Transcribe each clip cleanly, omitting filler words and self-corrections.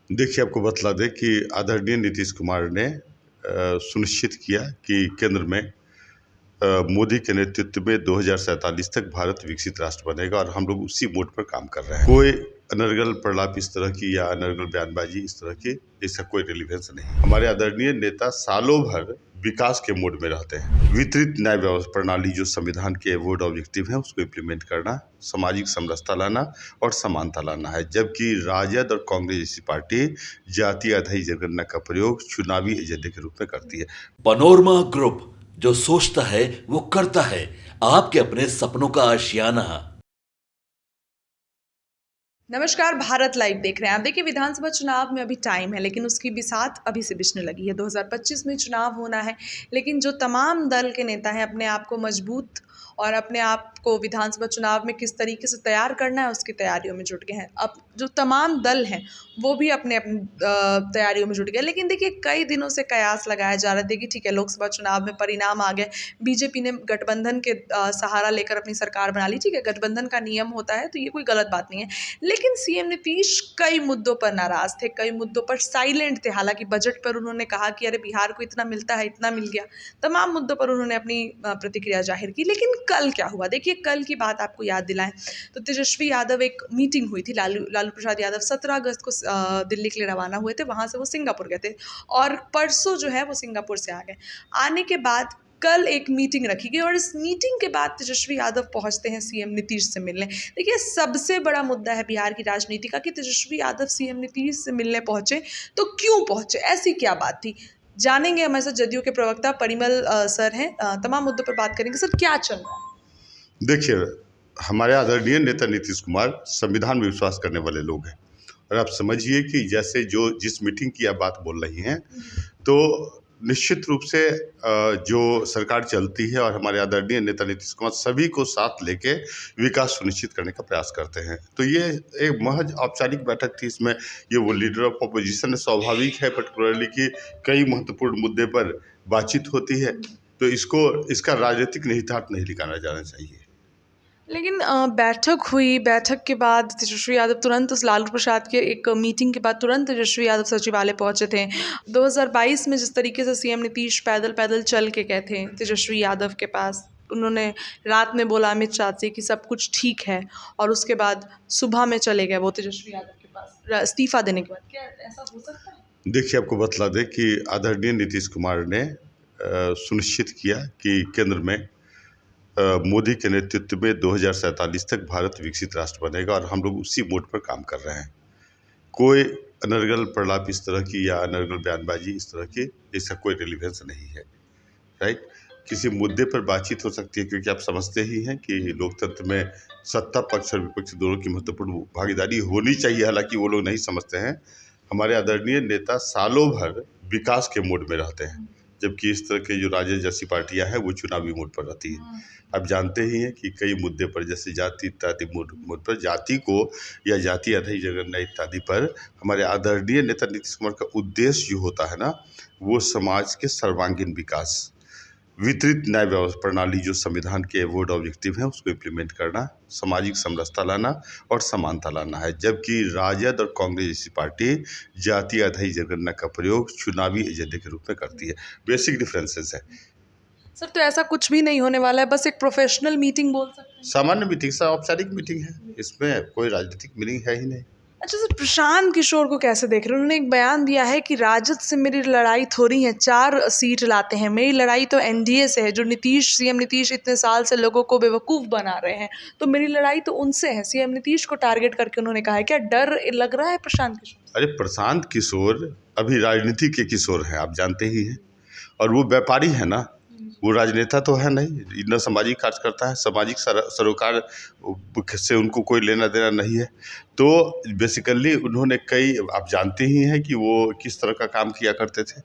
देखिए, आपको बतला दें कि आदरणीय नीतीश कुमार ने सुनिश्चित किया कि केंद्र में मोदी के नेतृत्व में 2047 तक भारत विकसित राष्ट्र बनेगा और हम लोग उसी मोड पर काम कर रहे हैं। कोई अनर्गल प्रलाप इस तरह की या अनर्गल बयानबाजी इस तरह की, इसका कोई रिलीवेंस नहीं। हमारे आदरणीय नेता सालों भर विकास के मोड में रहते हैं। वितरित न्याय व्यवस्था प्रणाली जो संविधान के बोर्ड ऑब्जेक्टिव है उसको इम्प्लीमेंट करना, सामाजिक समरसता लाना और समानता लाना है, जबकि राजद और कांग्रेस जैसी पार्टी जाति आधारित जनगणना का प्रयोग चुनावी एजेंडे के रूप में करती है। पनोरमा ग्रुप, जो सोचता है वो करता है। आपके अपने सपनों का आशियाना। नमस्कार, भारत लाइव देख रहे हैं आप। देखिए, विधानसभा चुनाव में अभी टाइम है, लेकिन उसकी बिसात अभी से बिछने लगी है। 2025 में चुनाव होना है, लेकिन जो तमाम दल के नेता हैं अपने आप को मजबूत और अपने आप को विधानसभा चुनाव में किस तरीके से तैयार करना है उसकी तैयारियों में जुट गए हैं। अब जो तमाम दल हैं वो भी अपने अपनी तैयारियों में जुट गए। लेकिन देखिए, कई दिनों से कयास लगाया जा रहा था कि ठीक है, लोकसभा चुनाव में परिणाम आ गए, बीजेपी ने गठबंधन के सहारा लेकर अपनी सरकार बना ली। ठीक है, गठबंधन का नियम होता है तो ये कोई गलत बात नहीं है, लेकिन सीएम नीतीश कई मुद्दों पर नाराज थे, कई मुद्दों पर साइलेंट थे। हालांकि बजट पर उन्होंने कहा कि अरे बिहार को इतना मिलता है, इतना मिल गया, तमाम मुद्दों पर उन्होंने अपनी प्रतिक्रिया जाहिर की। लेकिन कल क्या हुआ, देखिए कल की बात आपको याद दिलाएं तो तेजस्वी यादव, एक मीटिंग हुई थी, लालू प्रसाद यादव 17 अगस्त को दिल्ली के लिए रवाना हुए थे, वहाँ से वो सिंगापुर गए थे और परसों जो है वो सिंगापुर से आ गए। आने के बाद कल एक मीटिंग रखी गई और इस मीटिंग के बाद तेजस्वी यादव पहुंचते हैं सीएम नीतीश से मिलने। देखिए, सबसे बड़ा मुद्दा है बिहार की राजनीति का कि तेजस्वी यादव सीएम नीतीश से मिलने पहुंचे, तो क्यों पहुंचे, ऐसी क्या बात थी, जानेंगे। हमारे साथ जदयू के प्रवक्ता परिमल सर हैं, तमाम मुद्दों पर बात करेंगे। सर, क्या चल रहा है? देखिए, हमारे आदरणीय नेता नीतीश कुमार संविधान में विश्वास करने वाले लोग हैं और आप समझिए कि जैसे जिस मीटिंग की आप बात बोल रही हैं, तो निश्चित रूप से जो सरकार चलती है और हमारे आदरणीय नेता नीतीश कुमार सभी को साथ लेके विकास सुनिश्चित करने का प्रयास करते हैं। तो ये एक महज औपचारिक बैठक थी। इसमें ये वो लीडर ऑफ अपोजिशन है, स्वाभाविक है पर्टिकुलरली कि कई महत्वपूर्ण मुद्दे पर बातचीत होती है, तो इसका राजनीतिक निहितार्थ नहीं निकाला जाना चाहिए। लेकिन बैठक हुई, बैठक के बाद तेजस्वी यादव तुरंत उस लालू प्रसाद के एक मीटिंग के बाद तुरंत तेजस्वी यादव सचिवालय पहुंचे थे। 2022 में जिस तरीके से सीएम नीतीश पैदल पैदल चल के गए थे तेजस्वी यादव के पास, उन्होंने रात में बोला अमित शाह से कि सब कुछ ठीक है, और उसके बाद सुबह में चले गए वो तेजस्वी यादव के पास इस्तीफा देने के बाद। क्या ऐसा हो सकता है? देखिए, आपको बतला दें कि आदरणीय नीतीश कुमार ने सुनिश्चित किया कि केंद्र में मोदी के नेतृत्व में 2047 तक भारत विकसित राष्ट्र बनेगा और हम लोग उसी मोड पर काम कर रहे हैं। कोई अनर्गल प्रलाप इस तरह की या अनर्गल बयानबाजी इस तरह की, इसका कोई रिलीवेंस नहीं है। राइट, किसी मुद्दे पर बातचीत हो सकती है, क्योंकि आप समझते ही हैं कि लोकतंत्र में सत्ता पक्ष और विपक्ष दोनों की महत्वपूर्ण भागीदारी होनी चाहिए। हालांकि वो लोग नहीं समझते हैं। हमारे आदरणीय नेता सालों भर विकास के मोड में रहते हैं, जबकि इस तरह के जो राजद जैसी पार्टियां हैं वो चुनावी मोड पर रहती है। आप जानते ही हैं कि कई मुद्दे पर, जैसे जाति इत्यादि मोड पर, जाति को या जाति आधारित जनगणना इत्यादि पर हमारे आदरणीय नेता नीतीश कुमार का उद्देश्य जो होता है ना, वो समाज के सर्वांगीण विकास, वितरित न्याय व्यवस्था प्रणाली जो संविधान के बोर्ड ऑब्जेक्टिव है उसको इम्प्लीमेंट करना, सामाजिक समरसता लाना और समानता लाना है, जबकि राजद और कांग्रेस जैसी पार्टी जाति आधारित जनगणना का प्रयोग चुनावी एजेंडे के रूप में करती है। बेसिक डिफरेंसेस है। सर, तो ऐसा कुछ भी नहीं होने वाला है, बस एक प्रोफेशनल मीटिंग बोल सकते हैं? सामान्य मीटिंग, औपचारिक मीटिंग है, इसमें कोई राजनीतिक मीटिंग है ही नहीं। अच्छा सर, प्रशांत किशोर को कैसे देख रहे हैं? उन्होंने एक बयान दिया है कि राजद से मेरी लड़ाई थोड़ी है, 4 सीट लाते हैं, मेरी लड़ाई तो एनडीए से है, जो सीएम नीतीश इतने साल से लोगों को बेवकूफ़ बना रहे हैं, तो मेरी लड़ाई तो उनसे है। सीएम नीतीश को टारगेट करके उन्होंने कहा है। क्या डर लग रहा है प्रशांत किशोर? अरे, प्रशांत किशोर अभी राजनीति के किशोर हैं, आप जानते ही हैं, और वो व्यापारी है ना, वो राजनेता तो है नहीं, न सामाजिक कार्य करता है, सामाजिक सरोकार से उनको कोई लेना देना नहीं है। तो बेसिकली उन्होंने आप जानते ही हैं कि वो किस तरह का काम किया करते थे,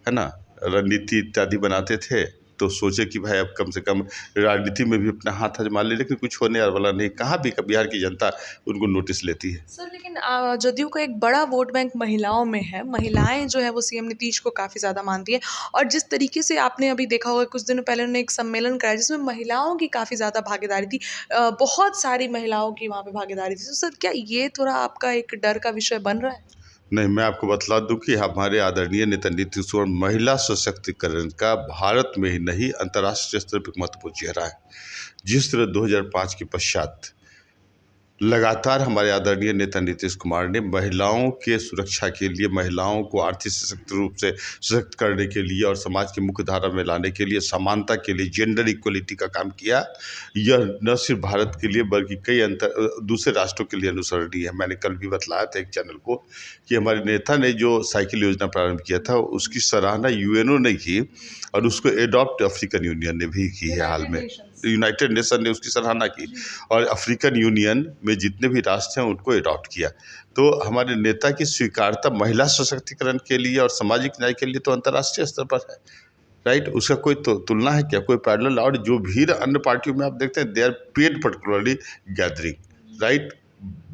है ना, रणनीति इत्यादि बनाते थे। तो सोचे कि भाई अब कम से कम राजनीति में भी अपना हाथ आजमा ले, लेकिन कुछ होने वाला नहीं। कहाँ भी बिहार की जनता उनको नोटिस लेती है। सर, लेकिन जदयू का एक बड़ा वोट बैंक महिलाओं में है। महिलाएं जो है वो सीएम नीतीश को काफ़ी ज़्यादा मानती है, और जिस तरीके से आपने अभी देखा होगा, कुछ दिनों पहले उन्होंने एक सम्मेलन कराया जिसमें महिलाओं की काफ़ी ज़्यादा भागीदारी थी, बहुत सारी महिलाओं की वहाँ पे भागीदारी थी। तो सर, क्या ये थोड़ा आपका एक डर का विषय बन रहा है? नहीं, मैं आपको बतला दूं कि हमारे आदरणीय नेता नीतीश कुमार महिला सशक्तिकरण का भारत में ही नहीं अंतर्राष्ट्रीय स्तर पर महत्वपूर्ण चेहरा है। जिस तरह 2005 के पश्चात लगातार हमारे आदरणीय नेता नीतीश कुमार ने महिलाओं के सुरक्षा के लिए, महिलाओं को आर्थिक सशक्त रूप से सशक्त करने के लिए और समाज की मुख्य धारा में लाने के लिए, समानता के लिए, जेंडर इक्वलिटी का काम किया, यह न सिर्फ भारत के लिए बल्कि कई दूसरे राष्ट्रों के लिए अनुसरणीय है। मैंने कल भी बतलाया था एक चैनल को कि हमारे नेता ने जो साइकिल योजना प्रारंभ किया था उसकी सराहना यूएनओ ने की और उसको एडॉप्ट अफ्रीकन यूनियन ने भी की है। हाल में यूनाइटेड नेशन ने उसकी सराहना की और अफ्रीकन यूनियन में जितने भी राष्ट्र हैं उनको अडॉप्ट किया। तो हमारे नेता की स्वीकारता महिला सशक्तिकरण के लिए और सामाजिक न्याय के लिए तो अंतर्राष्ट्रीय स्तर पर है, राइट। उसका कोई तुलना है क्या, कोई पैरेलल? और जो भी अन्य पार्टियों में आप देखते हैं, they are paid particularly gathering, right.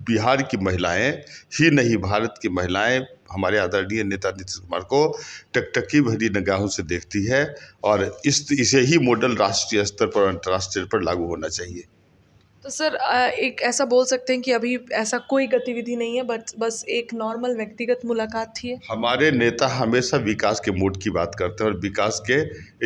Bihar की महिलाएं ही नहीं, भारत की महिलाएं हमारे आदरणीय नेता नीतीश कुमार को टकटकी भरी निगाहों से देखती है और इसे ही मॉडल राष्ट्रीय स्तर पर, अंतर्राष्ट्रीय स्तर पर लागू होना चाहिए। तो सर एक ऐसा बोल सकते हैं कि अभी ऐसा कोई गतिविधि नहीं है, बस एक नॉर्मल व्यक्तिगत मुलाकात थी। हमारे नेता हमेशा विकास के मोड की बात करते हैं और विकास के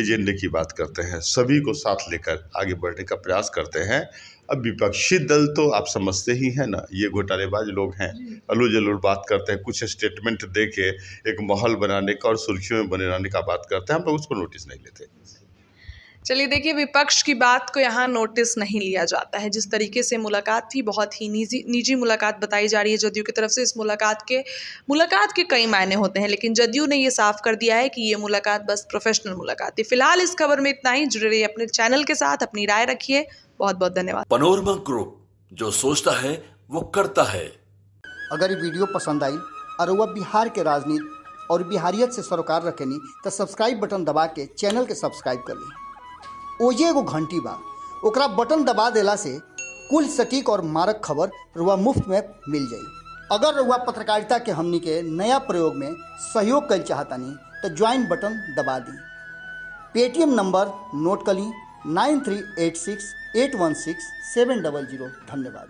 एजेंडे की बात करते हैं, सभी को साथ लेकर आगे बढ़ने का प्रयास करते हैं। अब विपक्षी दल तो आप समझते ही हैं ना, ये घोटालेबाज लोग हैं, अलू जलूल बात करते हैं, कुछ स्टेटमेंट दे के एक माहौल बनाने का और सुर्खियों में बने रहने का बात करते हैं। हम लोग उसको नोटिस नहीं लेते। चलिए देखिए, विपक्ष की बात को यहाँ नोटिस नहीं लिया जाता है। जिस तरीके से मुलाकात थी, बहुत ही निजी मुलाकात बताई जा रही है जदयू की तरफ से। इस मुलाकात के कई मायने होते हैं, लेकिन जदयू ने ये साफ कर दिया है कि ये मुलाकात बस प्रोफेशनल मुलाकात थी। फिलहाल इस खबर में इतना ही। जुड़े रहिए अपने चैनल के साथ, अपनी राय रखिए। बहुत बहुत धन्यवाद। पनोरमा ग्रुप, जो सोचता है वो करता है। अगर ये वीडियो पसंद आई और वह बिहार के राजनीति और बिहारियत से सरोकार रखेनी तो सब्सक्राइब बटन दबा के चैनल के सब्सक्राइब कर ली। ओजे एगो घंटी बा, ओकरा बटन दबा देला से कुल सटीक और मारक खबर रुआ मुफ्त में मिल जाई। अगर रुआ पत्रकारिता के हमनी के नया प्रयोग में सहयोग कर चाहतानी तो ज्वाइन बटन दबा दी। पेटीएम नंबर नोट कर ली 9386816700। धन्यवाद।